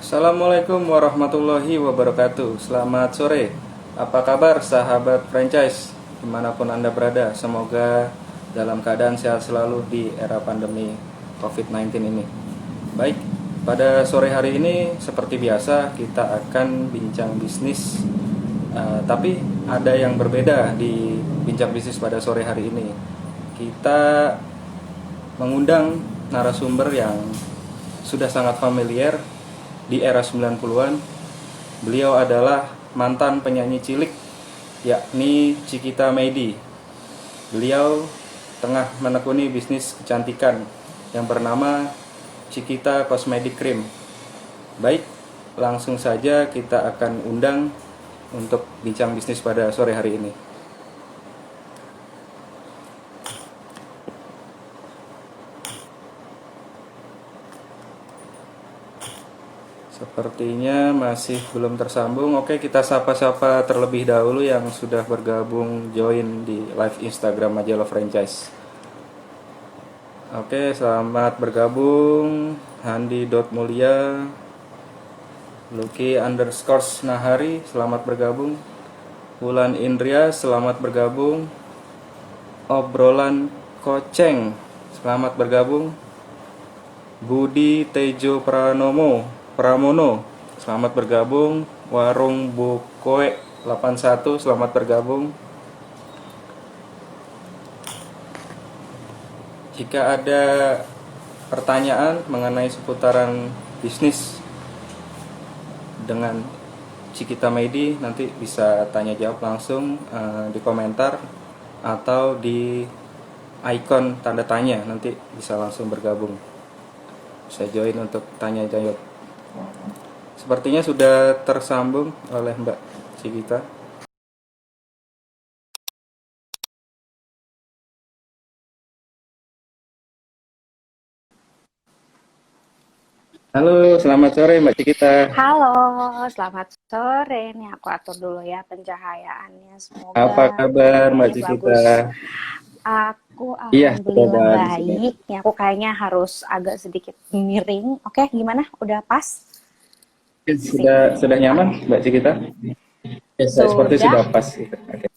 Assalamualaikum warahmatullahi wabarakatuh. Selamat sore. Apa kabar sahabat franchise dimanapun Anda berada? Semoga dalam keadaan sehat selalu di era pandemi COVID-19 ini. Baik, pada sore hari ini seperti biasa kita akan bincang bisnis. Tapi ada yang berbeda di bincang bisnis pada sore hari ini. Kita mengundang narasumber yang sudah sangat familiar di era 90-an. Beliau adalah mantan penyanyi cilik, yakni Cikita Meidi. Beliau tengah menekuni bisnis kecantikan yang bernama Cikita Cosmetic Cream. Baik, langsung saja kita akan undang untuk bincang bisnis pada sore hari ini. Sepertinya masih belum tersambung. Oke, kita sapa-sapa terlebih dahulu yang sudah bergabung join di live Instagram Majalah Franchise. Oke, selamat bergabung Handi.Mulia, Lucky_Nahari, selamat bergabung. Wulan Indria, selamat bergabung. Obrolan Koceng, selamat bergabung. Budi Tejo Pramono, selamat bergabung. Warung Bukoe 81, selamat bergabung. Jika ada pertanyaan mengenai seputaran bisnis dengan Cikita Meidi, nanti bisa tanya jawab langsung di komentar atau di icon tanda tanya, nanti bisa langsung bergabung. Saya join untuk tanya jawab. Sepertinya sudah tersambung oleh Mbak Cikita. Halo, selamat sore Mbak Cikita. Halo, selamat sore. Nih aku atur dulu ya pencahayaannya. Apa Semoga kabar Mbak ini Cikita? bagus. Aku Iya, sudah alhamdulillah di sini. baik. Nih aku kayaknya harus agak sedikit miring. Oke, gimana? Udah pas? Sip. Sudah nyaman Mbak Cikita? Ya, saya seperti Sudah? sudah pas gitu. Oke.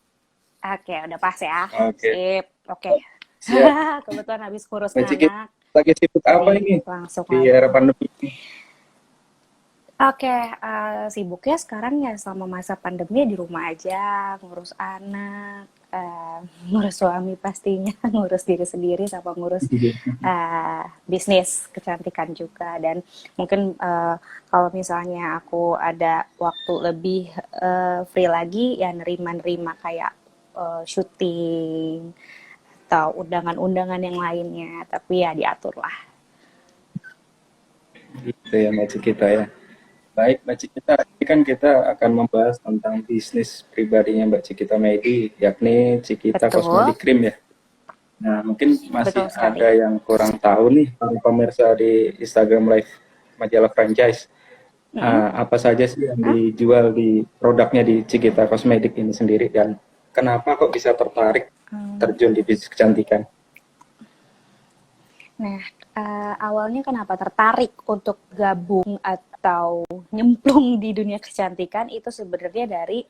Oke, udah pas ya. Oke. Sip. Oke. Siap. Kebetulan habis ngurus Mbak Cikita anak. lagi sibuk apa Jadi ini langsung di aja. era pandemi ini? Oke, sibuknya sekarang ya selama masa pandemi ya di rumah aja, ngurus anak, ngurus suami pastinya, ngurus diri sendiri, sama ngurus bisnis kecantikan juga. Dan mungkin kalau misalnya aku ada waktu lebih free lagi, ya nerima-nerima kayak syuting atau undangan-undangan yang lainnya, tapi ya diatur lah. Gitu ya Mbak Cikita ya. Baik Mbak Cikita, ini kan kita akan membahas tentang bisnis pribadinya Mbak Cikita Meidi, yakni Cikita Betul, Cosmetic Cream ya. Nah, mungkin masih betul ada sekali. yang kurang tahu nih para pemirsa di Instagram Live Majalah Franchise. Mm-mm. Apa saja sih yang Hah? dijual di produknya di Cikita Cosmetic ini sendiri, dan kenapa kok bisa tertarik terjun di bisnis kecantikan? Nah, awalnya kenapa tertarik untuk gabung atau nyemplung di dunia kecantikan itu sebenarnya dari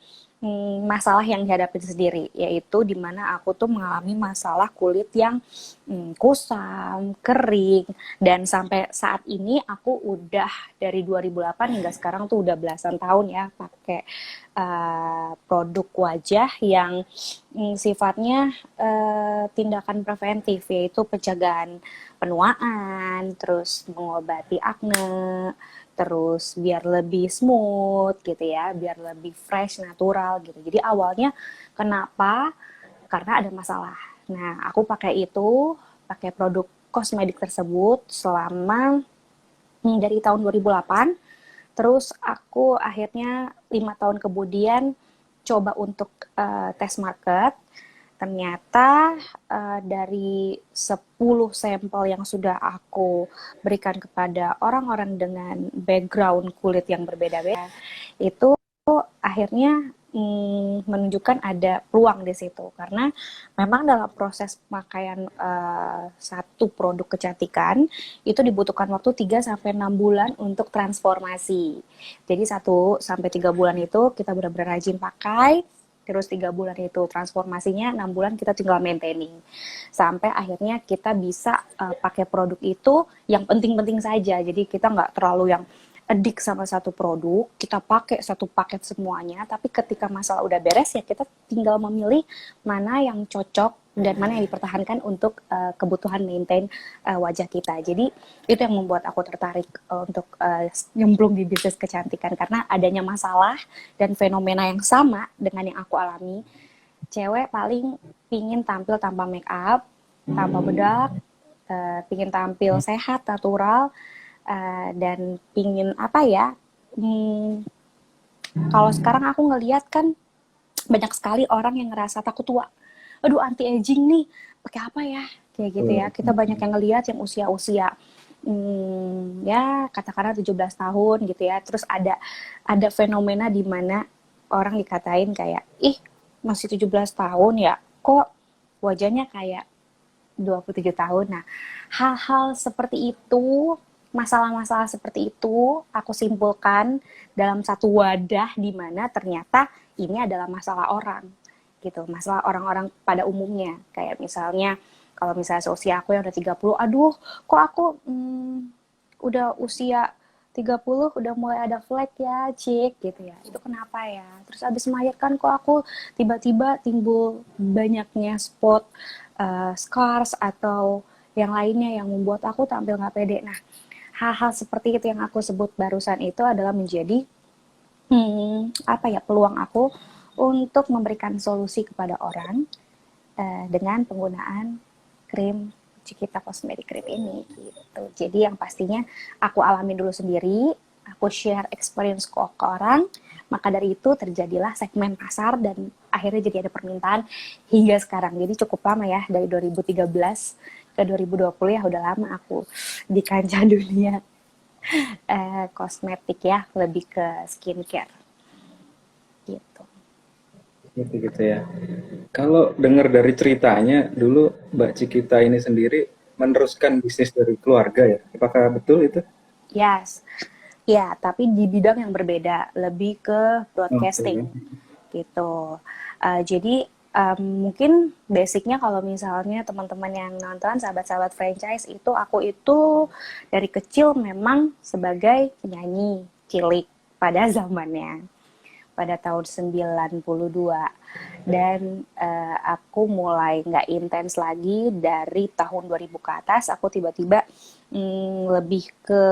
masalah yang dihadapi sendiri, yaitu dimana aku tuh mengalami masalah kulit yang kusam, kering, dan sampai saat ini aku udah dari 2008 hingga sekarang tuh udah belasan tahun ya pakai produk wajah yang sifatnya tindakan preventif, yaitu pencegahan penuaan, terus mengobati akne, terus biar lebih smooth gitu ya, biar lebih fresh, natural gitu. Jadi awalnya kenapa? Karena ada masalah. Nah, aku pakai itu, pakai produk kosmetik tersebut selama dari tahun 2008. Terus aku akhirnya 5 tahun kemudian coba untuk tes market. Ternyata dari 10 sampel yang sudah aku berikan kepada orang-orang dengan background kulit yang berbeda-beda, itu akhirnya menunjukkan ada peluang di situ karena memang dalam proses pemakaian satu produk kecantikan itu dibutuhkan waktu 3 sampai 6 bulan untuk transformasi. Jadi 1 sampai 3 bulan itu kita benar-benar rajin pakai, terus 3 bulan itu transformasinya, 6 bulan kita tinggal maintaining sampai akhirnya kita bisa pakai produk itu yang penting-penting saja. Jadi kita nggak terlalu yang edik sama satu produk, kita pakai satu paket semuanya, tapi ketika masalah udah beres ya kita tinggal memilih mana yang cocok dan mana yang dipertahankan untuk kebutuhan maintain wajah kita. Jadi itu yang membuat aku tertarik untuk nyemplung di bisnis kecantikan karena adanya masalah dan fenomena yang sama dengan yang aku alami. Cewek paling pingin tampil tanpa make up, tanpa bedak, pingin tampil sehat, natural, dan pingin apa ya, kalau sekarang aku ngelihat kan banyak sekali orang yang ngerasa takut tua. Aduh anti aging nih, pakai apa ya? Kayak gitu ya. Kita banyak yang ngelihat yang usia-usia ya katakanlah 17 tahun gitu ya. Terus ada fenomena di mana orang dikatain kayak, ih masih 17 tahun ya, kok wajahnya kayak 27 tahun. Nah, hal-hal seperti itu, masalah-masalah seperti itu aku simpulkan dalam satu wadah di mana ternyata ini adalah masalah orang gitu, masalah orang-orang pada umumnya. Kayak misalnya kalau misalnya seusia aku yang udah 30, aduh kok aku udah usia 30 udah mulai ada flek ya, cik gitu ya. Itu kenapa ya? Terus abis melahirkan kok aku tiba-tiba timbul banyaknya spot scars atau yang lainnya yang membuat aku tampil nggak pede. Nah, hal-hal seperti itu yang aku sebut barusan itu adalah menjadi apa ya peluang aku untuk memberikan solusi kepada orang dengan penggunaan krim Cikita Cosmetic Cream ini gitu. Jadi yang pastinya aku alami dulu sendiri, aku share experience ke orang, maka dari itu terjadilah segmen pasar dan akhirnya jadi ada permintaan hingga sekarang. Jadi cukup lama ya, dari 2013 ke 2020 ya udah lama aku di kancah dunia kosmetik ya, lebih ke skincare gitu. Gitu ya. Kalau dengar dari ceritanya, dulu Mbak Cikita ini sendiri meneruskan bisnis dari keluarga ya. Apakah betul itu? Yes, ya tapi di bidang yang berbeda, lebih ke broadcasting Oke. gitu. Jadi mungkin basicnya kalau misalnya teman-teman yang nonton sahabat-sahabat franchise itu aku itu dari kecil memang sebagai penyanyi cilik pada zamannya pada tahun 92 dan aku mulai nggak intens lagi dari tahun 2000 ke atas. Aku tiba-tiba lebih ke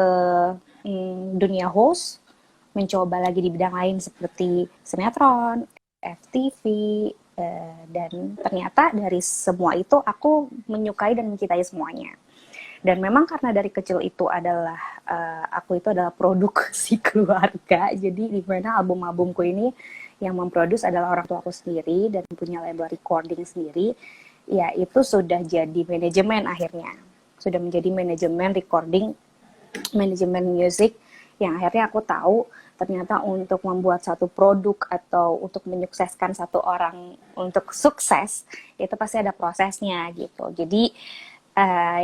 dunia host, mencoba lagi di bidang lain seperti sinetron, FTV, dan ternyata dari semua itu aku menyukai dan mencintai semuanya. Dan memang karena dari kecil itu adalah aku itu adalah produk si keluarga, jadi di mana album-albumku ini yang memproduksi adalah orang tua aku sendiri dan punya label recording sendiri, ya itu sudah jadi manajemen akhirnya, sudah menjadi manajemen recording, manajemen music yang akhirnya aku tahu ternyata untuk membuat satu produk atau untuk menyukseskan satu orang untuk sukses itu pasti ada prosesnya gitu. Jadi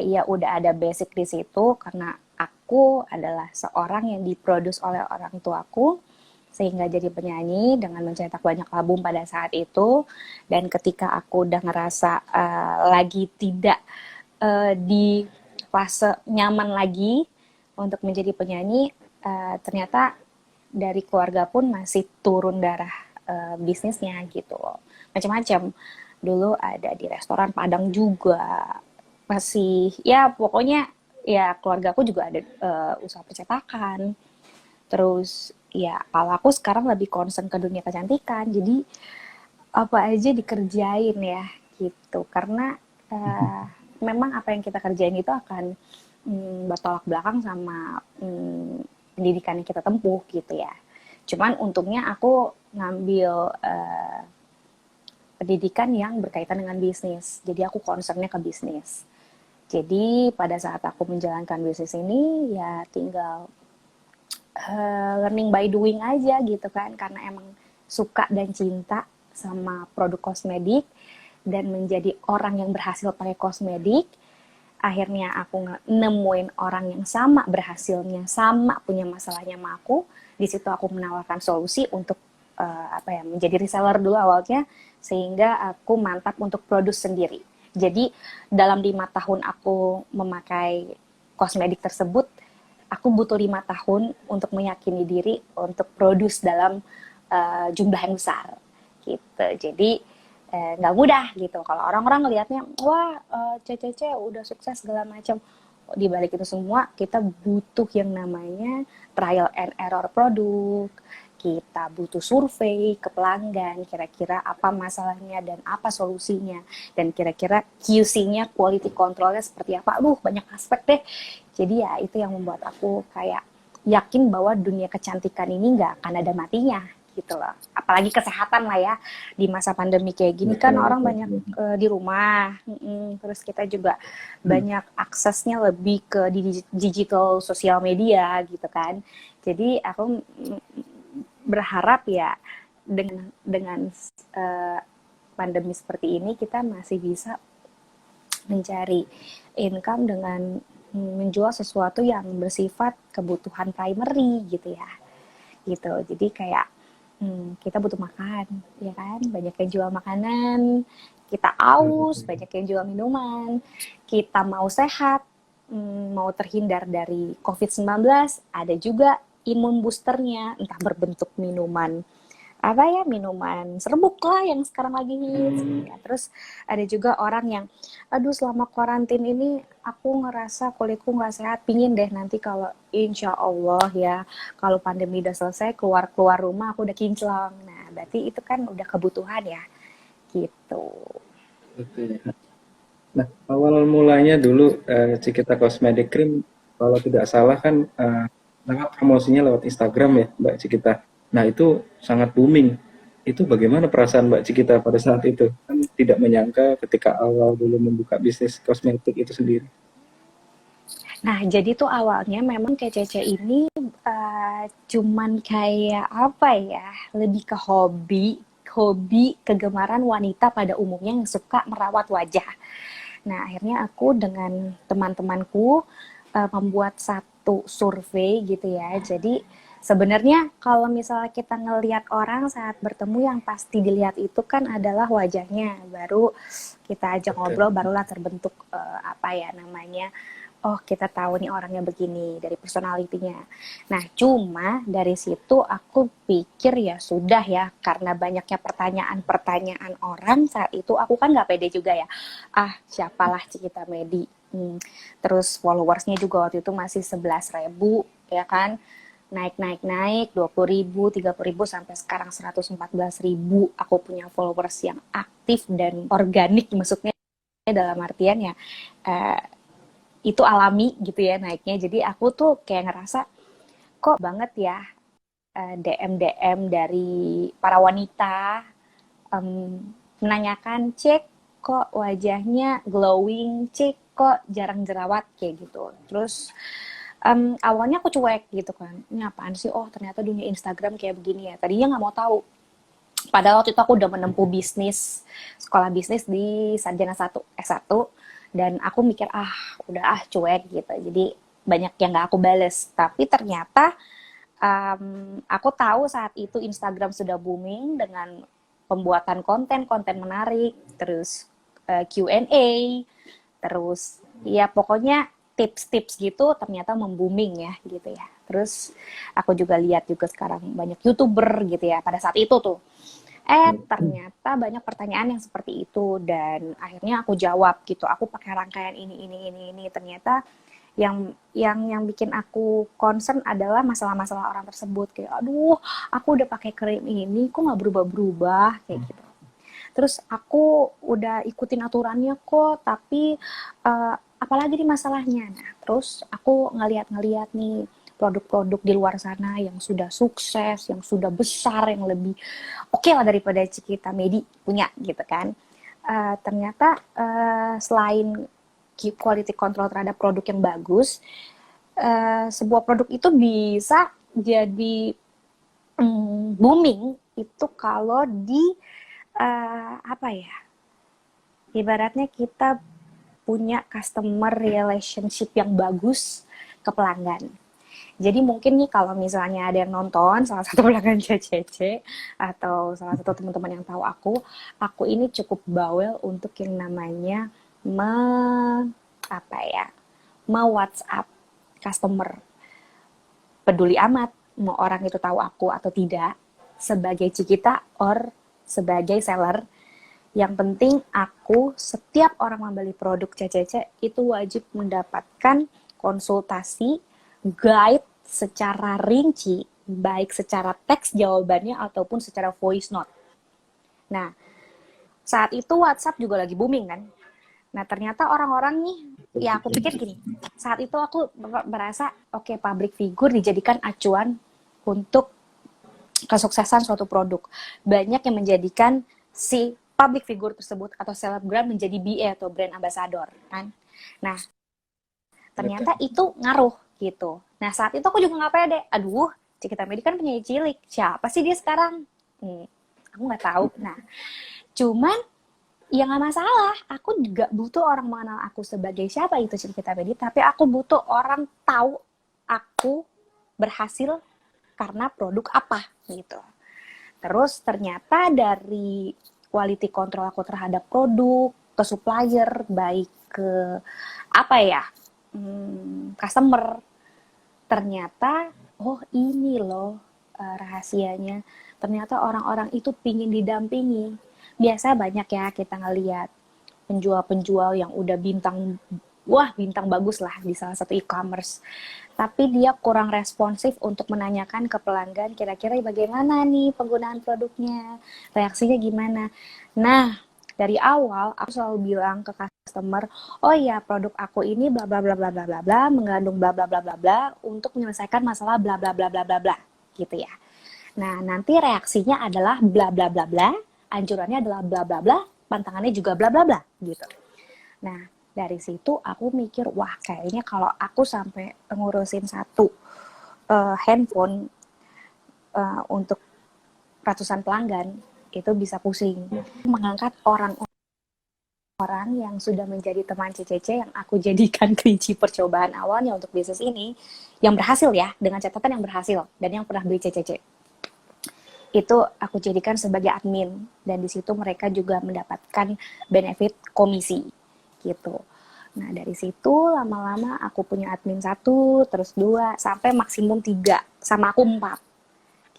ya udah ada basic di situ karena aku adalah seorang yang diproduksi oleh orang tuaku sehingga jadi penyanyi dengan mencetak banyak album pada saat itu. Dan ketika aku udah ngerasa lagi tidak di fase nyaman lagi untuk menjadi penyanyi, ternyata dari keluarga pun masih turun darah bisnisnya gitu loh, macam-macam. Dulu ada di restoran Padang juga, masih ya pokoknya ya keluarga aku juga ada usaha percetakan. Terus ya kalau aku sekarang lebih concern ke dunia kecantikan, jadi apa aja dikerjain ya gitu karena memang apa yang kita kerjain itu akan bertolak belakang sama pendidikan yang kita tempuh gitu ya. Cuman untungnya aku ngambil pendidikan yang berkaitan dengan bisnis, jadi aku concernnya ke bisnis. Jadi pada saat aku menjalankan bisnis ini ya tinggal learning by doing aja gitu kan, karena emang suka dan cinta sama produk kosmetik dan menjadi orang yang berhasil pakai kosmetik. Akhirnya aku nemuin orang yang sama berhasilnya, sama punya masalahnya sama aku. Di situ aku menawarkan solusi untuk menjadi reseller dulu awalnya, sehingga aku mantap untuk produksi sendiri. Jadi dalam 5 tahun aku memakai kosmetik tersebut, aku butuh 5 tahun untuk meyakini diri untuk produksi dalam jumlah yang besar gitu. Jadi nggak mudah gitu. Kalau orang-orang ngelihatnya, wah CCC udah sukses segala macam. Di balik itu semua kita butuh yang namanya trial and error produk. Kita butuh survei ke pelanggan, kira-kira apa masalahnya dan apa solusinya, dan kira-kira QC-nya, quality control-nya seperti apa. Banyak aspek deh. Jadi ya itu yang membuat aku kayak yakin bahwa dunia kecantikan ini nggak akan ada matinya gitu loh. Apalagi kesehatan lah ya, di masa pandemi kayak gini kan orang banyak di rumah, terus kita juga banyak aksesnya lebih ke digital sosial media gitu kan. Jadi aku berharap ya dengan pandemi seperti ini kita masih bisa mencari income dengan menjual sesuatu yang bersifat kebutuhan primary gitu ya, gitu. Jadi kayak kita butuh makan, ya kan? Banyak yang jual makanan, kita aus, banyak yang jual minuman, kita mau sehat, mau terhindar dari COVID-19, ada juga imun boosternya, entah berbentuk minuman minuman serbuk lah yang sekarang lagi hits. Ya, terus ada juga orang yang, aduh selama karantin ini aku ngerasa kulitku nggak sehat, pingin deh nanti kalau insya Allah ya, kalau pandemi udah selesai keluar rumah aku udah kinclong. Nah berarti itu kan udah kebutuhan ya, gitu. Oke. Nah, awal mulanya dulu Cikita Cosmetic Cream, kalau tidak salah kan lewat promosinya lewat Instagram ya, Mbak Cikita. Nah, itu sangat booming. Itu bagaimana perasaan Mbak Cikita pada saat itu? Kan tidak menyangka ketika awal dulu membuka bisnis kosmetik itu sendiri. Nah, jadi tuh awalnya memang KCC ini cuman kayak apa ya, lebih ke hobi kegemaran wanita pada umumnya yang suka merawat wajah. Nah, akhirnya aku dengan teman-temanku membuat satu survei gitu ya. Jadi sebenarnya kalau misalnya kita ngelihat orang saat bertemu, yang pasti dilihat itu kan adalah wajahnya. Baru kita ajak ngobrol, barulah terbentuk oh kita tahu nih orangnya begini dari personalitinya. Nah cuma dari situ aku pikir ya sudah ya, karena banyaknya pertanyaan-pertanyaan orang saat itu, aku kan nggak pede juga ya. Siapalah Cikita Medi. Terus followersnya juga waktu itu masih 11.000 ya kan. Naik 20.000, 30.000 sampai sekarang 114.000. Aku punya followers yang aktif dan organik, maksudnya dalam artian ya itu alami gitu ya naiknya. Jadi aku tuh kayak ngerasa kok banget ya DM dari para wanita menanyakan, cek kok wajahnya glowing, cek kok jarang jerawat kayak gitu. Terus awalnya aku cuek gitu kan, ini apaan sih, ternyata dunia Instagram kayak begini ya. Tadinya nggak mau tahu, padahal waktu itu aku udah menempuh sekolah bisnis di Sarjana 1 S1, dan aku mikir udah cuek gitu, jadi banyak yang gak aku bales. Tapi ternyata aku tahu saat itu Instagram sudah booming dengan pembuatan konten menarik, terus Q&A, terus ya pokoknya tips-tips gitu ternyata membooming ya gitu ya. Terus aku juga lihat juga sekarang banyak YouTuber gitu ya pada saat itu tuh. Ternyata banyak pertanyaan yang seperti itu, dan akhirnya aku jawab gitu. Aku pakai rangkaian ini. Ternyata yang bikin aku concern adalah masalah-masalah orang tersebut, kayak aduh aku udah pakai krim ini kok nggak berubah-berubah kayak gitu. Terus aku udah ikutin aturannya kok, tapi apalagi nih masalahnya. Nah terus aku ngeliat nih produk-produk di luar sana yang sudah sukses, yang sudah besar, yang lebih oke lah daripada Cikita Medi punya gitu kan. Ternyata selain quality control terhadap produk yang bagus, sebuah produk itu bisa jadi booming itu kalau di apa ya? Ibaratnya kita punya customer relationship yang bagus ke pelanggan. Jadi mungkin nih kalau misalnya ada yang nonton salah satu pelanggan CCC atau salah satu teman-teman yang tahu aku ini cukup bawel untuk yang namanya me apa ya, WhatsApp customer. Peduli amat mau orang itu tahu aku atau tidak, sebagai Cikita or sebagai seller. Yang penting aku setiap orang membeli produk CCC itu wajib mendapatkan konsultasi, guide secara rinci, baik secara teks jawabannya ataupun secara voice note. Nah, saat itu WhatsApp juga lagi booming kan. Nah, ternyata orang-orang nih, ya aku pikir gini, saat itu aku merasa, oke, public figure dijadikan acuan untuk kesuksesan suatu produk. Banyak yang menjadikan si public figure tersebut atau selebgram menjadi BA atau brand ambassador kan. Nah, ternyata itu ngaruh gitu. Nah, saat itu aku juga nggak pede. Aduh, Cikita Medi kan penyanyi cilik. Siapa sih dia sekarang? Aku nggak tahu. Nah, cuman ya nggak masalah. Aku juga butuh orang mengenal aku sebagai siapa itu Cikita Medi. Tapi aku butuh orang tahu aku berhasil karena produk apa gitu. Terus ternyata dari quality control aku terhadap produk, ke supplier, baik ke apa ya, customer, ternyata oh ini loh rahasianya. Ternyata orang-orang itu pingin didampingi. Biasa banyak ya kita ngeliat penjual-penjual yang udah bintang, wah bintang bagus lah di salah satu e-commerce. Tapi dia kurang responsif untuk menanyakan ke pelanggan kira-kira bagaimana nih penggunaan produknya, reaksinya gimana. Nah, dari awal aku selalu bilang ke customer, oh ya produk aku ini bla bla bla bla bla bla bla mengandung bla bla bla bla bla untuk menyelesaikan masalah bla bla bla bla bla bla gitu ya. Nah, nanti reaksinya adalah bla bla bla bla, anjurannya adalah bla bla bla, pantangannya juga bla bla bla gitu. Nah, dari situ aku mikir, wah kayaknya kalau aku sampai ngurusin satu handphone untuk ratusan pelanggan, itu bisa pusing. Mengangkat orang-orang yang sudah menjadi teman CCC yang aku jadikan kelinci percobaan awalnya untuk bisnis ini, yang berhasil ya, dengan catatan yang berhasil, dan yang pernah beli CCC. Itu aku jadikan sebagai admin, dan di situ mereka juga mendapatkan benefit komisi gitu. Nah, dari situ lama-lama aku punya admin 1, terus 2, sampai maksimum 3, sama aku 4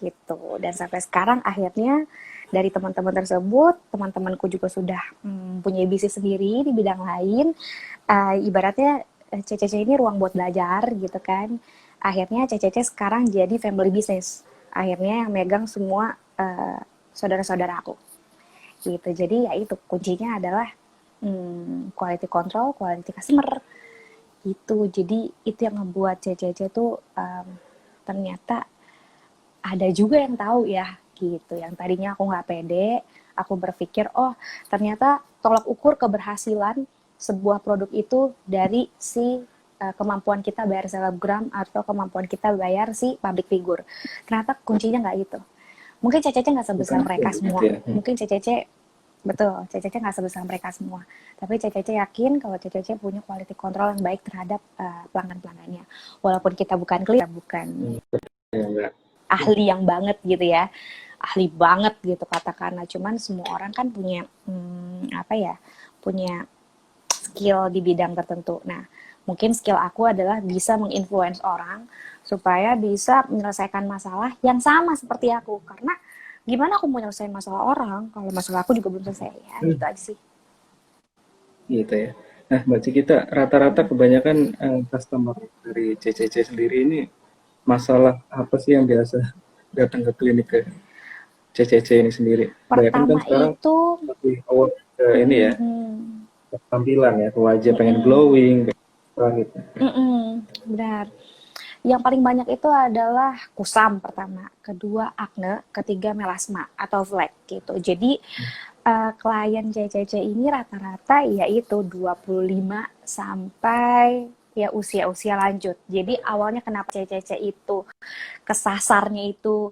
gitu. Dan sampai sekarang akhirnya dari teman-teman tersebut, teman-temanku juga sudah punya bisnis sendiri di bidang lain. Ibaratnya CCC ini ruang buat belajar gitu kan. Akhirnya CCC sekarang jadi family business. Akhirnya yang megang semua saudara-saudara aku gitu. Jadi ya itu kuncinya adalah quality control, quality customer gitu. Jadi itu yang ngebuat CCC tuh ternyata ada juga yang tahu ya gitu. Yang tadinya aku nggak pede, aku berpikir oh ternyata tolak ukur keberhasilan sebuah produk itu dari si kemampuan kita bayar selebgram atau kemampuan kita bayar si public figure. Ternyata kuncinya nggak itu. Mungkin CCC nggak sebesar mereka semua. Mungkin CCC betul, CCC nggak sebesar mereka semua. Tapi CCC yakin kalau CCC punya quality control yang baik terhadap pelanggan-pelanggannya. Walaupun kita bukan clear, bukan ahli yang banget gitu ya, ahli banget gitu katakanlah. Cuman semua orang kan punya apa ya, punya skill di bidang tertentu. Nah, mungkin skill aku adalah bisa menginfluence orang supaya bisa menyelesaikan masalah yang sama seperti aku. Karena gimana aku mau nyelesain masalah orang kalau masalah aku juga belum selesai ya, gitu aja sih. Gitu ya. Nah, Mbak Cikita, rata-rata kebanyakan customer dari CCC sendiri ini masalah apa sih yang biasa datang ke klinik ke CCC ini sendiri? Kebanyakan kan Pertama sekarang itu lebih aware ke ini ya, ke tampilan ya, ke wajah pengen glowing, gitu. benar. Yang paling banyak itu adalah kusam pertama, kedua akne, ketiga melasma atau flek gitu. Jadi klien CCC ini rata-rata yaitu 25 sampai ya usia-usia lanjut. Jadi awalnya kenapa CCC itu kesasarnya itu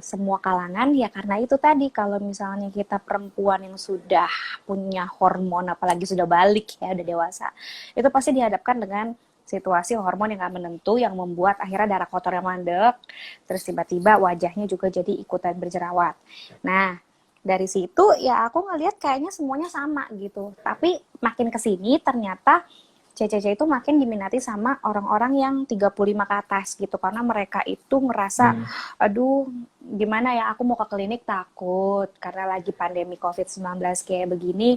semua kalangan ya, karena itu tadi kalau misalnya kita perempuan yang sudah punya hormon, apalagi sudah balik ya, udah dewasa, itu pasti dihadapkan dengan situasi hormon yang gak menentu yang membuat akhirnya darah kotornya mandek, terus tiba-tiba wajahnya juga jadi ikutan berjerawat. Nah, dari situ ya aku ngelihat kayaknya semuanya sama gitu, tapi makin kesini ternyata CCC itu makin diminati sama orang-orang yang 35 ke atas gitu, karena mereka itu ngerasa, aduh gimana ya, aku mau ke klinik takut karena lagi pandemi COVID-19 kayak begini,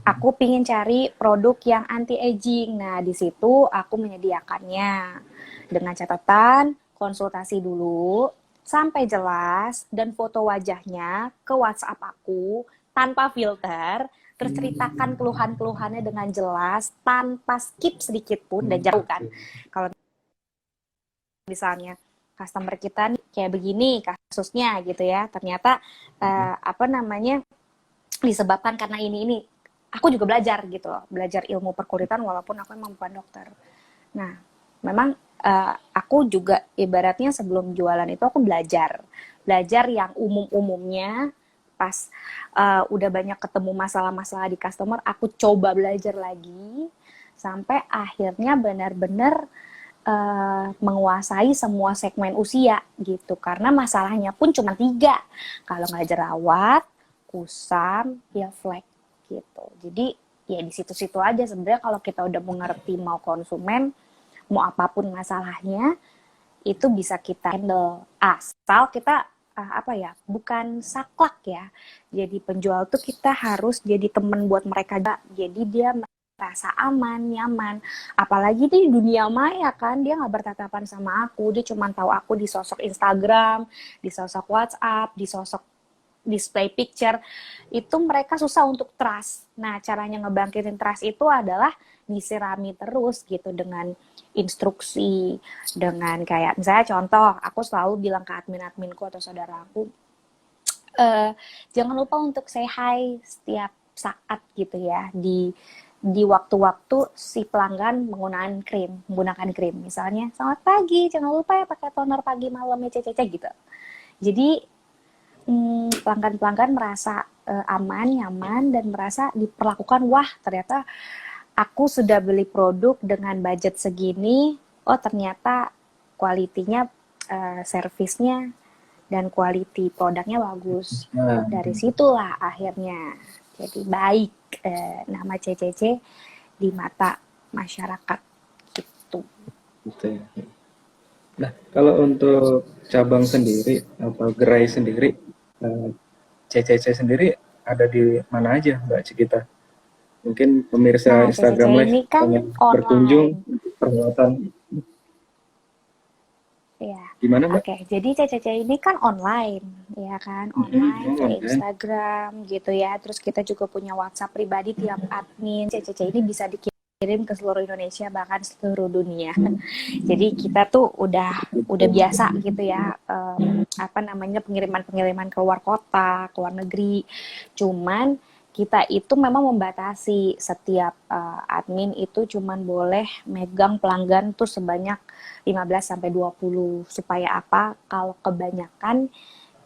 aku pingin cari produk yang anti-aging. Nah di situ aku menyediakannya dengan catatan konsultasi dulu sampai jelas dan foto wajahnya ke WhatsApp aku tanpa filter, terus ceritakan keluhan-keluhannya dengan jelas tanpa skip sedikit pun, dan jauh kan kalau misalnya customer kita nih kayak begini kasusnya gitu ya, ternyata apa namanya disebabkan karena ini aku juga belajar gitu loh, belajar ilmu perkulitan walaupun aku emang bukan dokter. Nah memang aku juga ibaratnya sebelum jualan itu aku belajar yang umum-umumnya. Pas udah banyak ketemu masalah-masalah di customer, aku coba belajar lagi sampai akhirnya benar-benar menguasai semua segmen usia gitu, karena masalahnya pun cuma 3, kalau nggak jerawat, kusam, ya flek gitu. Jadi ya di situ-situ aja sebenarnya, kalau kita udah mengerti mau konsumen, mau apapun masalahnya, itu bisa kita handle, asal kita apa ya, bukan saklek ya. Jadi penjual tuh kita harus jadi teman buat mereka juga, jadi dia merasa aman, nyaman. Apalagi di dunia maya kan, dia nggak bertatapan sama aku, dia cuma tahu aku di sosok Instagram, di sosok WhatsApp, di sosok display picture. Itu mereka susah untuk trust. Nah caranya ngebangkitin trust itu adalah disirami terus gitu dengan instruksi, dengan kayak misalnya contoh, aku selalu bilang ke admin-adminku atau saudara aku, jangan lupa untuk say hi setiap saat gitu ya, di waktu-waktu si pelanggan menggunakan krim, misalnya selamat pagi, jangan lupa ya pakai toner pagi malamnya CCC gitu. Jadi pelanggan-pelanggan merasa aman, nyaman, dan merasa diperlakukan, wah ternyata aku sudah beli produk dengan budget segini, oh ternyata kualitinya, servisnya, dan quality produknya bagus. Dari situlah akhirnya jadi baik nama CCC di mata masyarakat gitu. Nah, kalau untuk cabang sendiri atau gerai sendiri, CCC sendiri ada di mana aja, Mbak Cikita? Mungkin pemirsa Nah, CCC Instagram Live ini kan banyak berkunjung online. perawatan. Ya, Gimana, Mbak? oke. Jadi CCC ini kan online, ya kan, online Oh, kayak online. Instagram gitu ya. Terus kita juga punya WhatsApp pribadi tiap admin. CCC ini bisa dikirim ke seluruh Indonesia, bahkan seluruh dunia. Jadi kita tuh udah biasa gitu ya, apa namanya, pengiriman keluar kota, keluar negeri. Cuman kita itu memang membatasi setiap admin itu cuman boleh megang pelanggan tuh sebanyak 15 sampai 20. Supaya apa? Kalau kebanyakan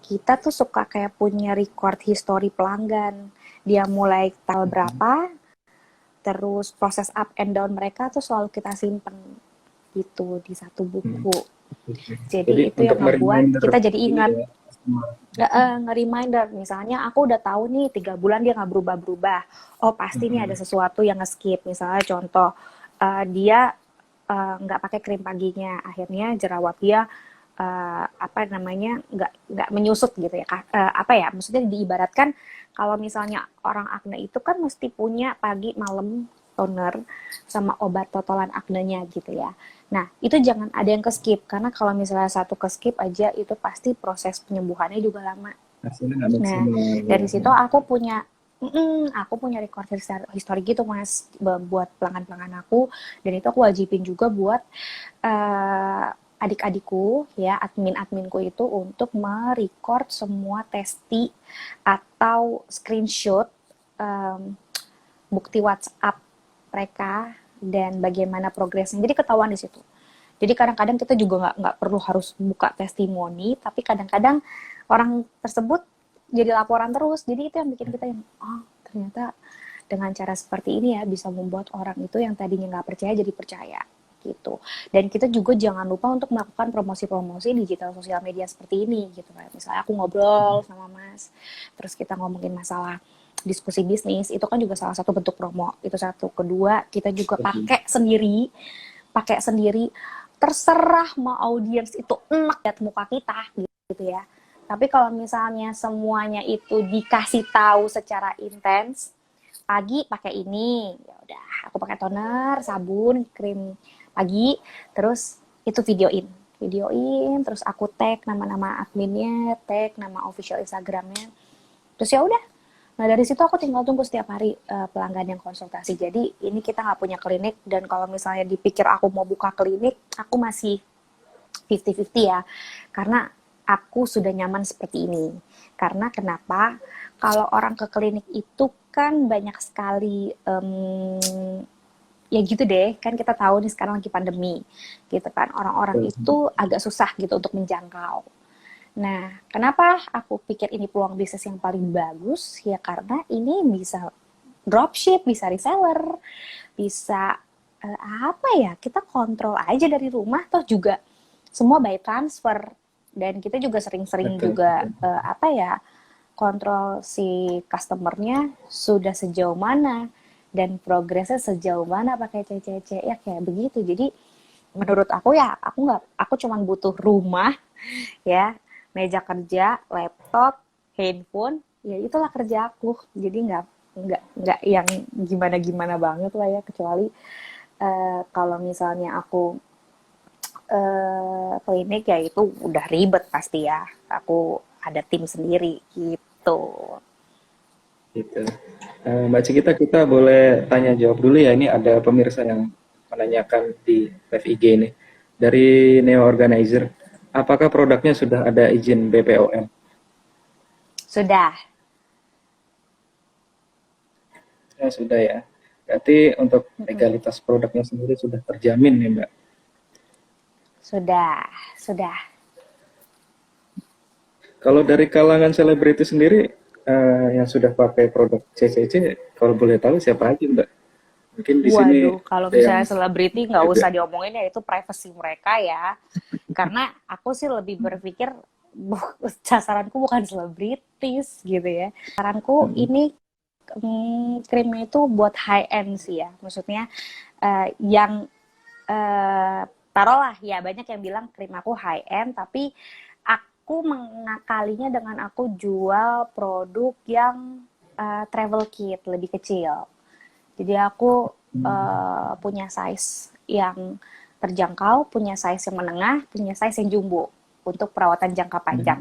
kita tuh suka kayak punya record history pelanggan. Dia mulai tanggal berapa, terus proses up and down mereka tuh selalu kita simpen gitu di satu buku. Jadi Jadi itu untuk yang ngebuat nge-reminder kita jadi ini ingat. ya. Nge-reminder, misalnya aku udah tahu nih 3 bulan dia nggak berubah-berubah, oh pasti nih ada sesuatu yang nge-skip. Misalnya contoh, dia nggak pakai krim paginya, akhirnya jerawat dia apa namanya, nggak menyusut gitu ya, apa ya, maksudnya diibaratkan kalau misalnya orang akne itu kan mesti punya pagi malam toner sama obat totolan aknenya gitu ya. Nah, itu jangan ada yang ke-skip, karena kalau misalnya satu ke-skip aja, itu pasti proses penyembuhannya juga lama. Hasilnya nggak Nah, maksimal. dari situ aku punya record history gitu mas, buat pelanggan-pelanggan aku, dan itu aku wajibin juga buat adik-adikku ya, admin-adminku itu untuk merecord semua testi atau screenshot bukti WhatsApp mereka dan bagaimana progresnya. Jadi ketahuan di situ. Jadi kadang-kadang kita juga nggak perlu harus buka testimoni, tapi kadang-kadang orang tersebut jadi laporan terus. Jadi itu yang bikin kita yang, oh ternyata dengan cara seperti ini ya bisa membuat orang itu yang tadinya nggak percaya jadi percaya gitu. Dan kita juga jangan lupa untuk melakukan promosi-promosi digital sosial media seperti ini gitu. Kayak misalnya aku ngobrol sama Mas, terus kita ngomongin masalah diskusi bisnis, itu kan juga salah satu bentuk promo. Itu satu. Kedua, kita juga pakai sendiri, terserah mau audiens itu enak lihat muka kita gitu ya. Tapi kalau misalnya semuanya itu dikasih tahu secara intens, pagi pakai ini, ya udah aku pakai toner, sabun, krim pagi, terus itu videoin, terus aku tag nama-nama adminnya, tag nama official Instagramnya, terus ya udah. Nah dari situ aku tinggal tunggu setiap hari pelanggan yang konsultasi. Jadi ini kita nggak punya klinik, dan kalau misalnya dipikir aku mau buka klinik, aku masih 50-50 ya, karena aku sudah nyaman seperti ini. Karena kenapa? Kalau orang ke klinik itu kan banyak sekali ya gitu deh, kan kita tahu nih sekarang lagi pandemi gitu kan, orang-orang itu agak susah gitu untuk menjangkau. Nah, kenapa aku pikir ini peluang bisnis yang paling bagus? Ya karena ini bisa dropship, bisa reseller, bisa apa ya, kita kontrol aja dari rumah, toh juga semua by transfer. Dan kita juga sering-sering Betul, juga betul. apa ya, kontrol si customernya sudah sejauh mana dan progresnya sejauh mana pakai CCC ya kayak begitu. Jadi menurut aku ya aku cuman butuh rumah ya, meja kerja, laptop, handphone, ya itulah kerja aku. Jadi nggak yang gimana-gimana banget lah ya, kecuali kalau misalnya aku klinik ya itu udah ribet pasti ya. Aku ada tim sendiri gitu. Gitu. Mbak Cikita, kita boleh tanya jawab dulu ya. Ini ada pemirsa yang menanyakan di live IG ini. Dari Neo Organizer, apakah produknya sudah ada izin BPOM? Sudah, Ya, sudah ya. Berarti untuk legalitas produknya sendiri sudah terjamin nih, Mbak. sudah, sudah. Kalau dari kalangan selebriti sendiri, yang sudah pakai produk CCC, kalau boleh tahu siapa aja, Mbak? Mungkin di sini Waduh, kalau ada yang misalnya selebriti nggak juga. usah diomongin ya, itu privasi mereka ya. Karena aku sih lebih berpikir sasaranku bukan selebritis gitu ya. Sasaranku ini krimnya itu buat high end sih ya. Maksudnya yang taruhlah ya, banyak yang bilang krim aku high end, tapi aku mengakalinya dengan aku jual produk yang travel kit lebih kecil. Jadi aku punya size yang terjangkau, punya size yang menengah, punya size yang jumbo untuk perawatan jangka panjang.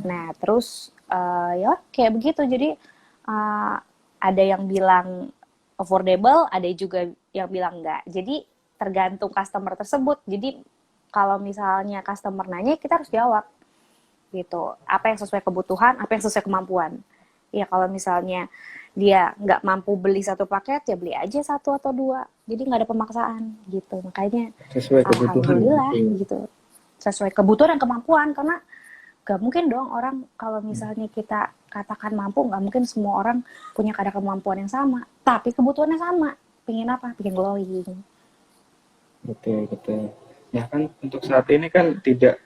Nah, terus ya kayak begitu. Jadi ada yang bilang affordable, ada juga yang bilang enggak. Jadi tergantung customer tersebut. Jadi kalau misalnya customer nanya, kita harus jawab gitu. Apa yang sesuai kebutuhan, apa yang sesuai kemampuan. Ya kalau misalnya dia nggak mampu beli satu paket, ya beli aja satu atau dua. Jadi nggak ada pemaksaan gitu. Makanya Sesuai kebutuhan. alhamdulillah Betul. gitu. Sesuai kebutuhan dan kemampuan, karena gak mungkin dong orang, kalau misalnya kita katakan mampu, gak mungkin semua orang punya kadar kemampuan yang sama, tapi kebutuhannya sama. Pengen apa? Pengen glowing. Betul, betul. Ya kan untuk saat ini kan tidak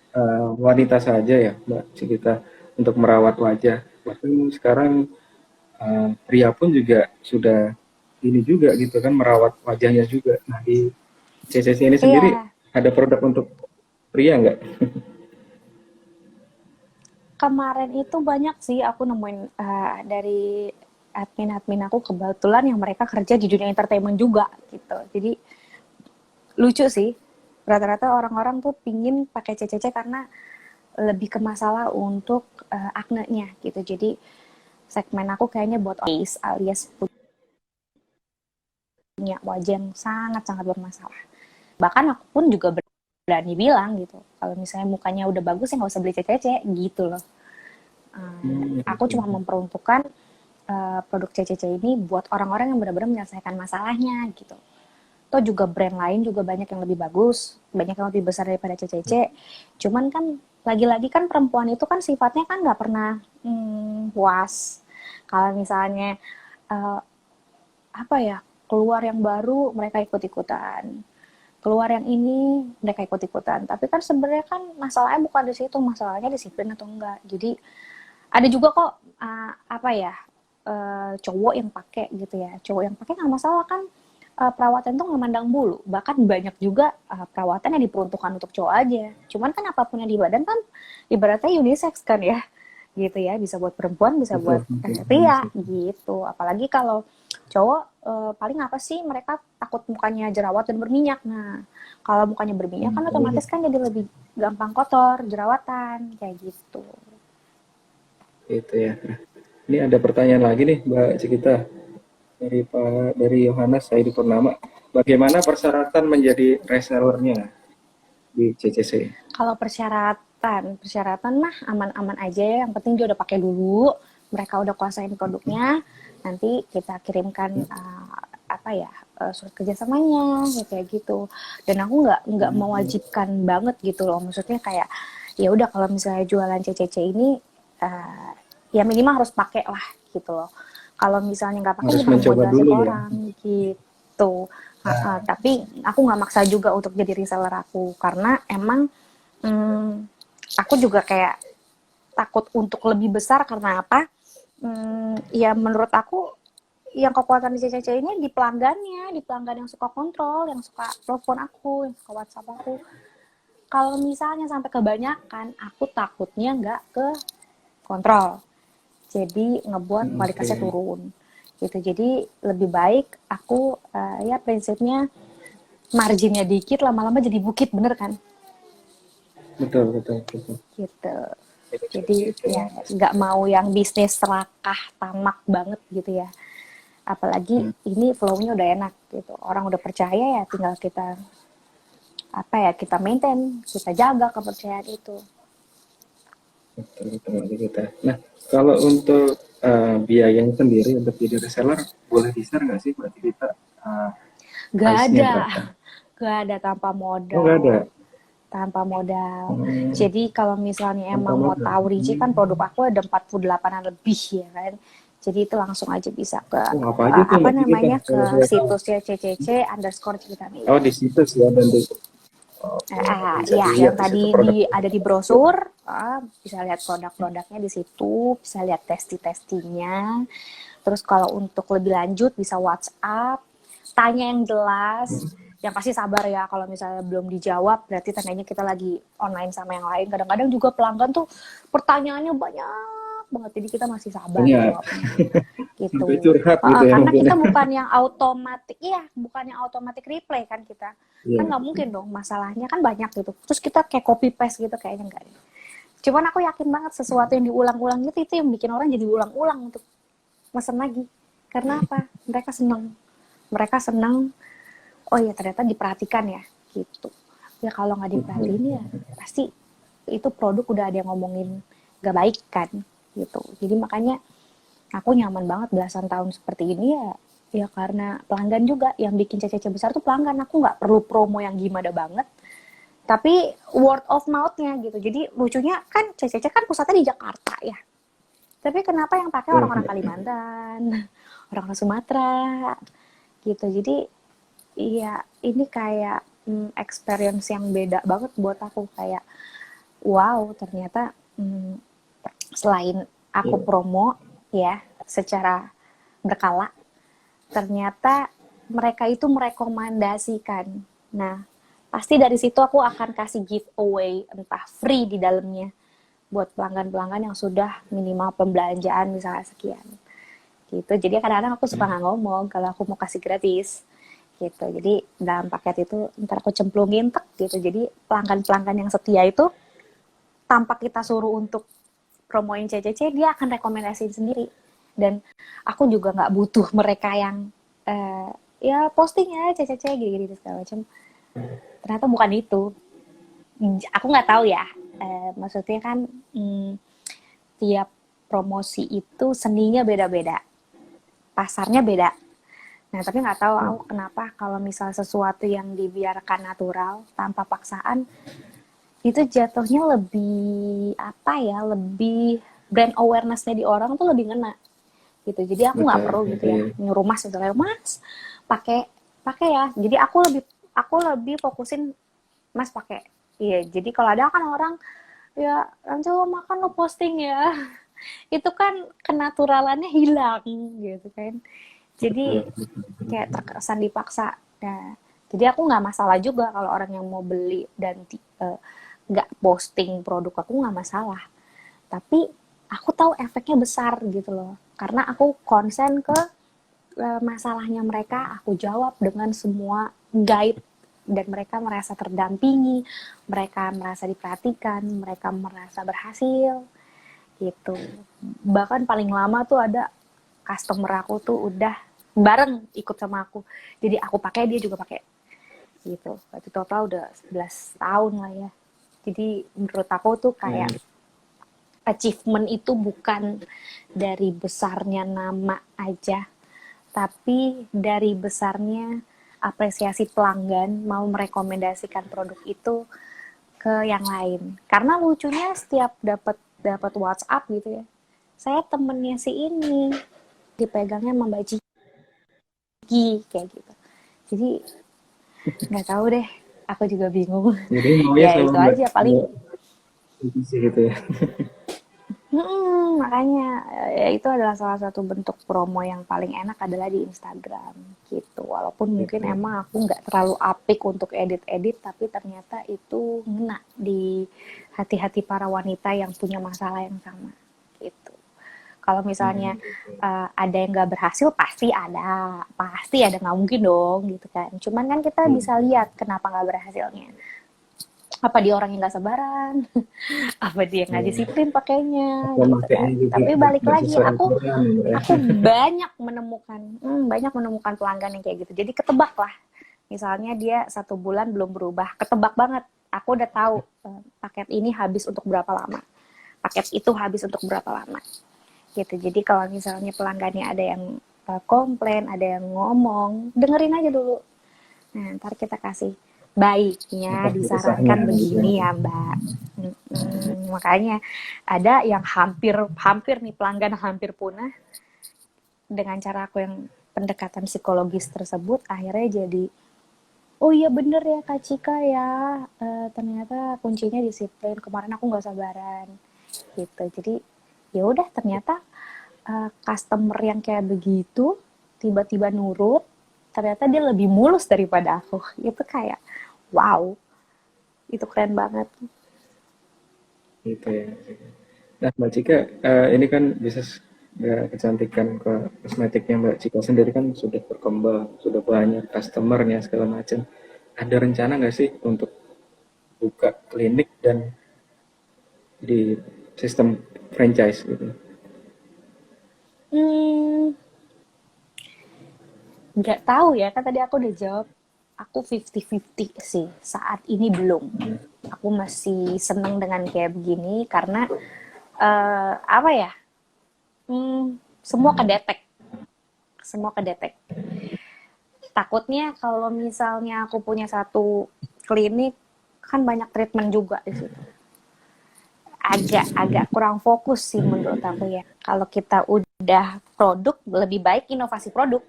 wanita saja ya, Mbak Cikita, untuk merawat wajah. Bahkan sekarang pria pun juga sudah ini juga gitu kan, merawat wajahnya juga. Nah di CCC ini sendiri Iya, ada produk untuk pria nggak? kemarin itu banyak sih aku nemuin dari admin-admin aku, kebetulan yang mereka kerja di dunia entertainment juga gitu. Jadi lucu sih, rata-rata orang-orang tuh pingin pakai CCC karena lebih ke masalah untuk aknenya gitu. Jadi segmen aku kayaknya buat face alias punya wajah yang sangat-sangat bermasalah. Bahkan aku pun juga berani bilang gitu, kalau misalnya mukanya udah bagus ya nggak usah beli CCC gitu loh. Aku cuma memperuntukkan produk CCC ini buat orang-orang yang benar-benar menyelesaikan masalahnya gitu. Toh juga brand lain juga banyak yang lebih bagus, banyak yang lebih besar daripada CCC. Cuman kan lagi-lagi kan perempuan itu kan sifatnya kan nggak pernah puas. Kalau misalnya eh, apa ya, keluar yang baru mereka ikut-ikutan, keluar yang ini mereka ikut-ikutan. Tapi kan sebenarnya kan masalahnya bukan di situ, masalahnya disiplin atau enggak. Jadi ada juga kok apa ya, cowok yang pakai gitu ya, cowok yang pakai nggak masalah kan. Perawatan tuh nggak mandang bulu, bahkan banyak juga perawatan yang diperuntukkan untuk cowok aja. Cuman kan apapun yang di badan kan ibaratnya unisex kan ya, gitu ya, bisa buat perempuan bisa buat Betul, betul. pria gitu. Apalagi kalau cowok paling apa sih, mereka takut mukanya jerawat dan berminyak. Nah kalau mukanya berminyak kan otomatis kan jadi lebih gampang kotor, jerawatan kayak gitu. Itu ya. Nah, ini ada pertanyaan lagi nih Mbak Cikita dari Yohanes Saidi Purnama. Bagaimana persyaratan menjadi resellernya di CCC? Kalau persyaratan mah aman-aman aja ya. Yang penting dia udah pakai dulu, mereka udah kuasain produknya, nanti kita kirimkan apa ya, surat kerjasamanya kayak gitu. Dan aku nggak mewajibkan banget gitu loh. Maksudnya kayak ya udah kalau misalnya jualan CCC ini ya minimal harus pakai lah gitu loh. Kalau misalnya nggak pakai Harus gimana mau mencoba jelasin dulu ke ya. orang gitu. Tapi aku nggak maksa juga untuk jadi reseller aku karena emang aku juga kayak takut untuk lebih besar karena apa? Ya menurut aku yang kekuatan di CCC ini di pelanggan yang suka kontrol, yang suka telepon aku, yang suka WhatsApp aku. Kalau misalnya sampai kebanyakan, aku takutnya nggak ke kontrol. Jadi ngebuat kualitasnya Oke. turun. Gitu. Jadi lebih baik aku ya prinsipnya marginnya dikit, lama-lama jadi bukit, bener kan? Betul, betul, betul. Gitu. Jadi Jadi seperti itu. ya nggak mau yang bisnis serakah tamak banget gitu ya. Apalagi ini flow-nya udah enak gitu. Orang udah percaya ya, tinggal kita apa ya, kita maintain, kita jaga kepercayaan itu. Betul, betul, Mbak Cikita. Nah, kalau untuk biayanya sendiri untuk jadi reseller, boleh di-share nggak sih Mbak Cikita? Uh, Gak Price-nya ada, berapa? gak ada tanpa Oh, nggak ada. modal. Tanpa modal. Hmm, Jadi kalau misalnya tanpa emang mau modal. tahu rinci kan produk aku ada 48-an lebih ya kan. Jadi itu langsung aja bisa ke Oh, apa aja tuh apa Mbak Cikita? namanya, Kalau ke saya tahu. situsnya CCC underscore cerita Oh, milik. di situs ya, dan di oke, nanti bisa Ya dilihat yang di situ tadi produk. ada di brosur, bisa lihat produk-produknya di situ, bisa lihat testi-testinya. Terus kalau untuk lebih lanjut bisa WhatsApp, tanya yang jelas, yang pasti sabar ya. Kalau misalnya belum dijawab berarti tandanya kita lagi online sama yang lain. Kadang-kadang juga pelanggan tuh pertanyaannya banyak banget, jadi kita masih sabar Banyak. jawabnya Sampai gitu. curhat gitu ya Karena mungkin kita ya. bukan yang automatic, iya bukan yang automatic reply kan kita, kan Iya. nggak mungkin dong, masalahnya kan banyak gitu. Terus kita kayak copy paste gitu, kayaknya enggak deh. Cuman aku yakin banget sesuatu yang diulang-ulang itu yang bikin orang jadi ulang-ulang untuk mesen lagi. Karena apa? Mereka senang, oh ya ternyata diperhatikan ya gitu. Ya kalau nggak diperhatiin ya pasti itu produk udah ada yang ngomongin gak baik kan gitu. Jadi makanya aku nyaman banget belasan tahun seperti ini ya, ya karena pelanggan juga yang bikin CCC besar tuh pelanggan. Aku nggak perlu promo yang gimana banget, tapi word of mouth-nya gitu. Jadi lucunya kan CCC kan pusatnya di Jakarta ya, tapi kenapa yang pakai orang-orang Kalimantan, orang-orang Sumatera gitu. Jadi iya ini kayak experience yang beda banget buat aku, kayak wow ternyata selain aku Iya. promo ya secara berkala, ternyata mereka itu merekomendasikan. Nah, pasti dari situ aku akan kasih giveaway entah free di dalamnya buat pelanggan-pelanggan yang sudah minimal pembelanjaan misalnya sekian. Gitu. Jadi kadang-kadang aku suka nggak ngomong kalau aku mau kasih gratis. Gitu. Jadi dalam paket itu ntar aku cemplungin tek gitu. Jadi pelanggan-pelanggan yang setia itu tanpa kita suruh untuk promoin CCC, dia akan rekomendasiin sendiri. Dan aku juga nggak butuh mereka yang ya posting ya CCC gitu-gitu segala macam. Ternyata bukan itu. Aku nggak tahu ya. Maksudnya kan tiap promosi itu seninya beda-beda, pasarnya beda. Nah, tapi nggak tahu aku kenapa kalau misal sesuatu yang dibiarkan natural tanpa paksaan itu jatuhnya lebih apa ya, lebih brand awareness-nya di orang tuh lebih ngena gitu. Jadi aku nggak Betul, perlu gitu gitu ya ya. nyuruh Mas misalnya, Mas pakai pakai ya. Jadi aku lebih fokusin Mas pakai. Iya, jadi kalau ada kan orang ya nanti lo makan lo posting ya. Itu kan kenaturalannya hilang gitu kan. Jadi Betul, betul. kayak terkesan dipaksa. Nah, jadi aku nggak masalah juga kalau orang yang mau beli dan nggak posting produk aku nggak masalah. Tapi aku tahu efeknya besar gitu loh. Karena aku konsen ke masalahnya mereka, aku jawab dengan semua guide dan mereka merasa terdampingi, mereka merasa diperhatikan, mereka merasa berhasil gitu. Bahkan paling lama tuh ada customer aku tuh udah bareng ikut sama aku. Jadi aku pakai dia juga pakai gitu. Berarti total udah 11 tahun lah ya. Jadi menurut aku tuh kayak Ya, achievement itu bukan dari besarnya nama aja, tapi dari besarnya apresiasi pelanggan mau merekomendasikan produk itu ke yang lain. Karena lucunya setiap dapat dapat WhatsApp gitu ya, saya temennya si ini dipegangnya sama Mbak Ciki kayak gitu. Jadi nggak tahu deh, aku juga bingung. jadi maunya Ya sama itu Mbak aja paling. divisi gitu ya. Makanya ya itu adalah salah satu bentuk promo yang paling enak adalah di Instagram gitu. Walaupun mungkin Gitu. emang aku nggak terlalu apik untuk edit-edit, tapi ternyata itu ngena di hati-hati para wanita yang punya masalah yang sama gitu. Kalau misalnya Gitu. ada yang nggak berhasil, pasti ada, nggak mungkin dong gitu kan. Cuman kan kita bisa lihat kenapa nggak berhasilnya. Apa dia orang yang nggak sabaran, apa dia nggak Ya. disiplin pakainya Atau gitu kan. makainya juga Tapi balik nggak lagi sesuai aku aturan ya, Mbak ya. aku banyak menemukan pelanggan yang kayak gitu. Jadi ketebak lah, misalnya dia 1 bulan belum berubah, ketebak banget, aku udah tahu paket ini habis untuk berapa lama, paket itu habis untuk berapa lama gitu. Jadi kalau misalnya pelanggannya ada yang komplain, ada yang ngomong, dengerin aja dulu. Nah, ntar kita kasih baiknya Apa kisahnya disarankan gitu ya. begini ya Mbak. Makanya ada yang hampir hampir nih pelanggan hampir punah dengan cara aku yang pendekatan psikologis tersebut, akhirnya jadi oh iya bener ya Kak Cika ya, ternyata kuncinya disiplin, kemarin aku nggak sabaran gitu. Jadi ya udah ternyata customer yang kayak begitu tiba-tiba nurut, ternyata dia lebih mulus daripada aku. Itu kayak wow, itu keren banget. Gitu ya. Nah, Mbak Cika, ini kan bisnis kecantikan ke kosmetiknya Mbak Cika sendiri kan sudah berkembang, sudah banyak customernya segala macam. Ada rencana nggak sih untuk buka klinik dan di sistem franchise gitu? Hmm, nggak tahu ya, kan tadi aku udah jawab. Aku 50-50 sih, saat ini belum. Aku masih seneng dengan kayak begini karena apa ya? Semua kedetek, semua kedetek. Takutnya kalau misalnya aku punya satu klinik, kan banyak treatment juga di situ. Agak kurang fokus sih menurut aku ya. Kalau kita udah produk, lebih baik inovasi produk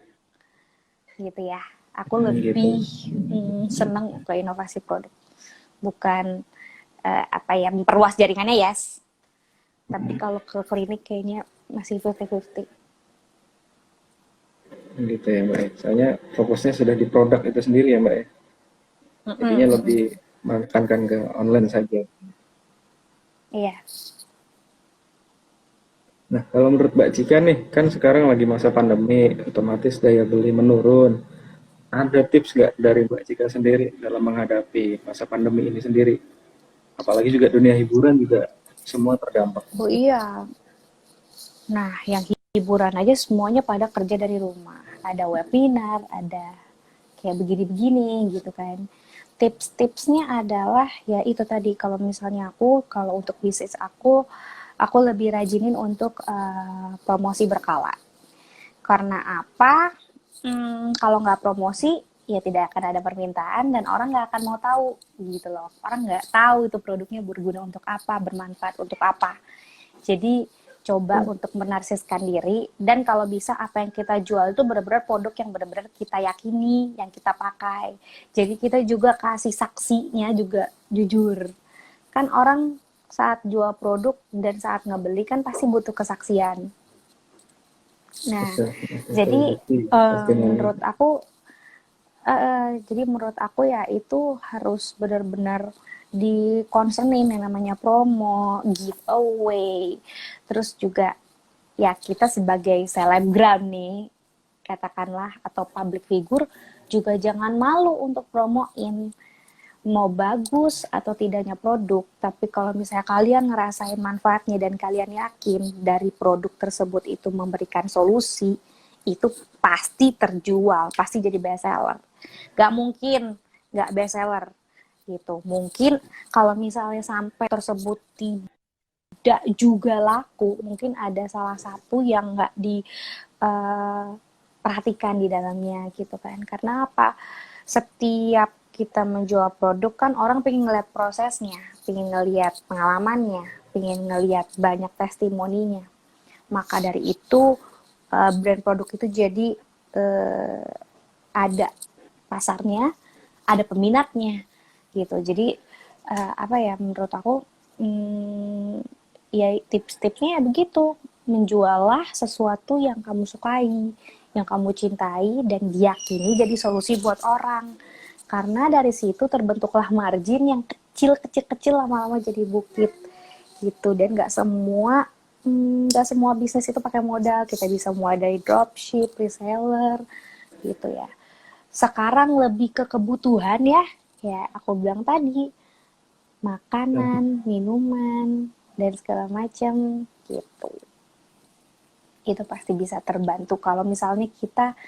gitu ya. Aku Gitu. lebih seneng ke inovasi produk, bukan apa ya, memperluas jaringannya, yes. Tapi kalau ke klinik kayaknya masih 50-50. Gitu ya Mbak ya. Soalnya fokusnya sudah di produk itu sendiri ya Mbak ya. Jadinya lebih menekankan ke online saja. Iya. Nah, kalau menurut Mbak Cika nih, kan sekarang lagi masa pandemi, otomatis daya beli menurun. Ada tips nggak dari Mbak Cika sendiri dalam menghadapi masa pandemi ini sendiri? Apalagi juga dunia hiburan juga semua terdampak. Oh iya. Nah, yang hiburan aja semuanya pada kerja dari rumah. Ada webinar, ada kayak begini-begini gitu kan. Tips-tipsnya adalah ya itu tadi, kalau misalnya kalau untuk bisnis aku lebih rajinin untuk promosi berkala. Karena apa? Kalau nggak promosi, ya tidak akan ada permintaan dan orang nggak akan mau tahu gitu loh. Orang nggak tahu itu produknya berguna untuk apa, bermanfaat untuk apa. Jadi coba untuk menarsiskan diri dan kalau bisa apa yang kita jual itu benar-benar produk yang benar-benar kita yakini, yang kita pakai. Jadi kita juga kasih saksinya juga jujur. Kan orang saat jual produk dan saat ngebeli kan pasti butuh kesaksian. Nah, Betul, betul, jadi pasti pasti nanya. menurut aku jadi menurut aku ya itu harus benar-benar dikonsernin yang namanya promo, giveaway, terus juga ya kita sebagai selebgram nih katakanlah atau public figure juga jangan malu untuk promoin mau bagus atau tidaknya produk, tapi kalau misalnya kalian ngerasain manfaatnya dan kalian yakin dari produk tersebut itu memberikan solusi, itu pasti terjual, pasti jadi best seller. Gak mungkin gak best seller gitu. Mungkin kalau misalnya sampai tersebut tidak juga laku, mungkin ada salah satu yang gak diperhatikan di dalamnya gitu kan. Karena apa? Setiap kita menjual produk kan orang pengen ngeliat prosesnya, pengen ngeliat pengalamannya, pengen ngeliat banyak testimoninya. Maka dari itu brand produk itu jadi eh, ada pasarnya, ada peminatnya gitu. Jadi apa ya menurut aku ya tips-tipsnya ya begitu, menjuallah sesuatu yang kamu sukai, yang kamu cintai dan diyakini jadi solusi buat orang. Karena dari situ terbentuklah margin yang kecil-kecil lama-lama jadi bukit gitu. Dan nggak semua bisnis itu pakai modal. Kita bisa mulai dari dropship, reseller gitu ya. Sekarang lebih ke kebutuhan ya. Ya aku bilang tadi, makanan, minuman, dan segala macam gitu. Itu pasti bisa terbantu kalau misalnya kita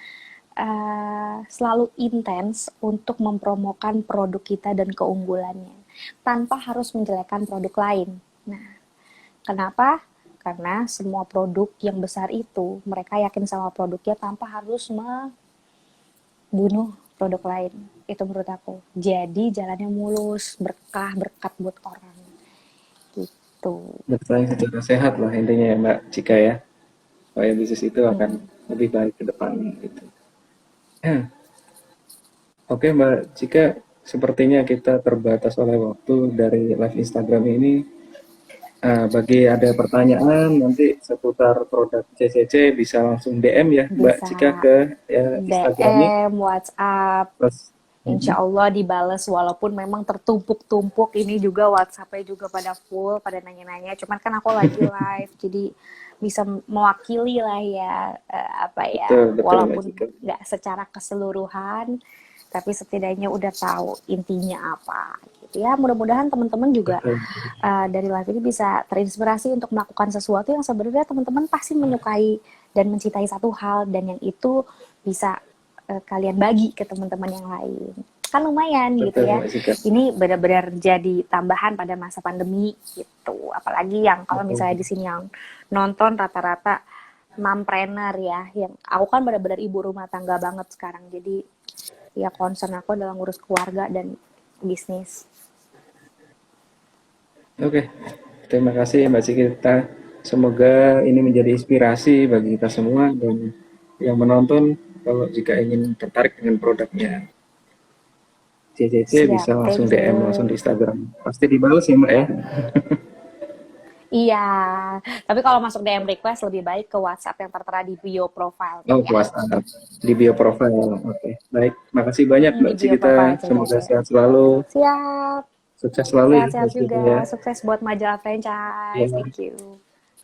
selalu intens untuk mempromokan produk kita dan keunggulannya tanpa harus menjelekkan produk lain. Nah, kenapa? Karena semua produk yang besar itu mereka yakin sama produknya tanpa harus membunuh produk lain. Itu menurut aku. Jadi jalannya mulus, berkah, berkat buat orang. Gitu. Bersaing secara sehat lah intinya ya Mbak Cika ya, supaya bisnis itu akan lebih baik ke depannya gitu. Oke Mbak Cika, sepertinya kita terbatas oleh waktu dari live Instagram ini. Bagi ada pertanyaan nanti seputar produk CCC bisa langsung DM ya Mbak Bisa Cika ke ya, Instagramnya. DM, WhatsApp, Terus, Insya Allah dibales walaupun memang tertumpuk-tumpuk ini juga WhatsApp-nya juga pada full, pada nanya-nanya. Cuman kan aku lagi live, jadi bisa mewakili lah ya apa ya, betul betul Mbak walaupun Cika. nggak secara keseluruhan, tapi setidaknya udah tahu intinya apa. Gitu ya, mudah-mudahan teman-teman juga Betul. dari live ini bisa terinspirasi untuk melakukan sesuatu yang sebenarnya teman-teman pasti menyukai dan mencintai satu hal dan yang itu bisa kalian bagi ke teman-teman yang lain. Kan lumayan gitu Betul ya. Mbak Cika. Ini benar-benar jadi tambahan pada masa pandemi gitu. Apalagi yang kalau Betul. misalnya di sini yang nonton rata-rata mompreneur ya, yang aku kan benar-benar ibu rumah tangga banget sekarang. Jadi ya concern aku adalah ngurus keluarga dan bisnis. Oke, terima kasih Mbak Cikita. Semoga ini menjadi inspirasi bagi kita semua dan yang menonton kalau jika ingin tertarik dengan produknya CCC Siap, bisa langsung thank DM langsung you. di Instagram. Pasti dibalas ya Mbak ya. Iya, tapi kalau masuk DM request lebih baik ke WhatsApp yang tertera di bio profilnya Oh, ya. WhatsApp di bio profile. Oke, baik. Makasih banyak Di Mbak bio profile Cikita. Semoga CCC. sehat selalu, Siap. sukses selalu ya Sehat-sehat Mbak Cikita ya. juga. Sukses buat majalah Ya, franchise. Thank you.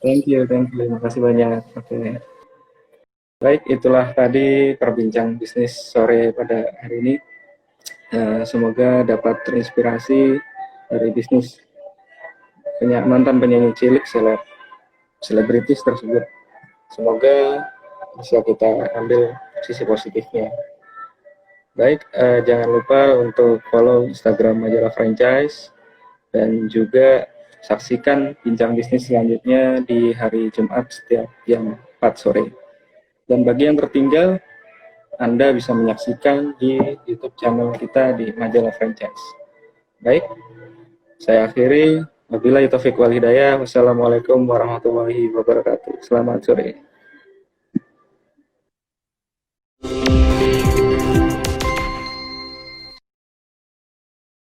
thank you, thank you. Makasih banyak. Oke. Baik, itulah tadi perbincang bisnis sore pada hari ini. Semoga dapat terinspirasi dari bisnis mantan penyanyi cilik selebritis tersebut. Semoga bisa kita ambil sisi positifnya. Baik, jangan lupa untuk follow Instagram Majalah Franchise dan juga saksikan bincang bisnis selanjutnya di hari Jumat setiap jam 4 sore. Dan bagi yang tertinggal, Anda bisa menyaksikan di YouTube channel kita di Majalah Franchise. Baik, saya akhiri. Wabillahi taufiq wal hidayah. Wassalamualaikum warahmatullahi wabarakatuh. Selamat sore.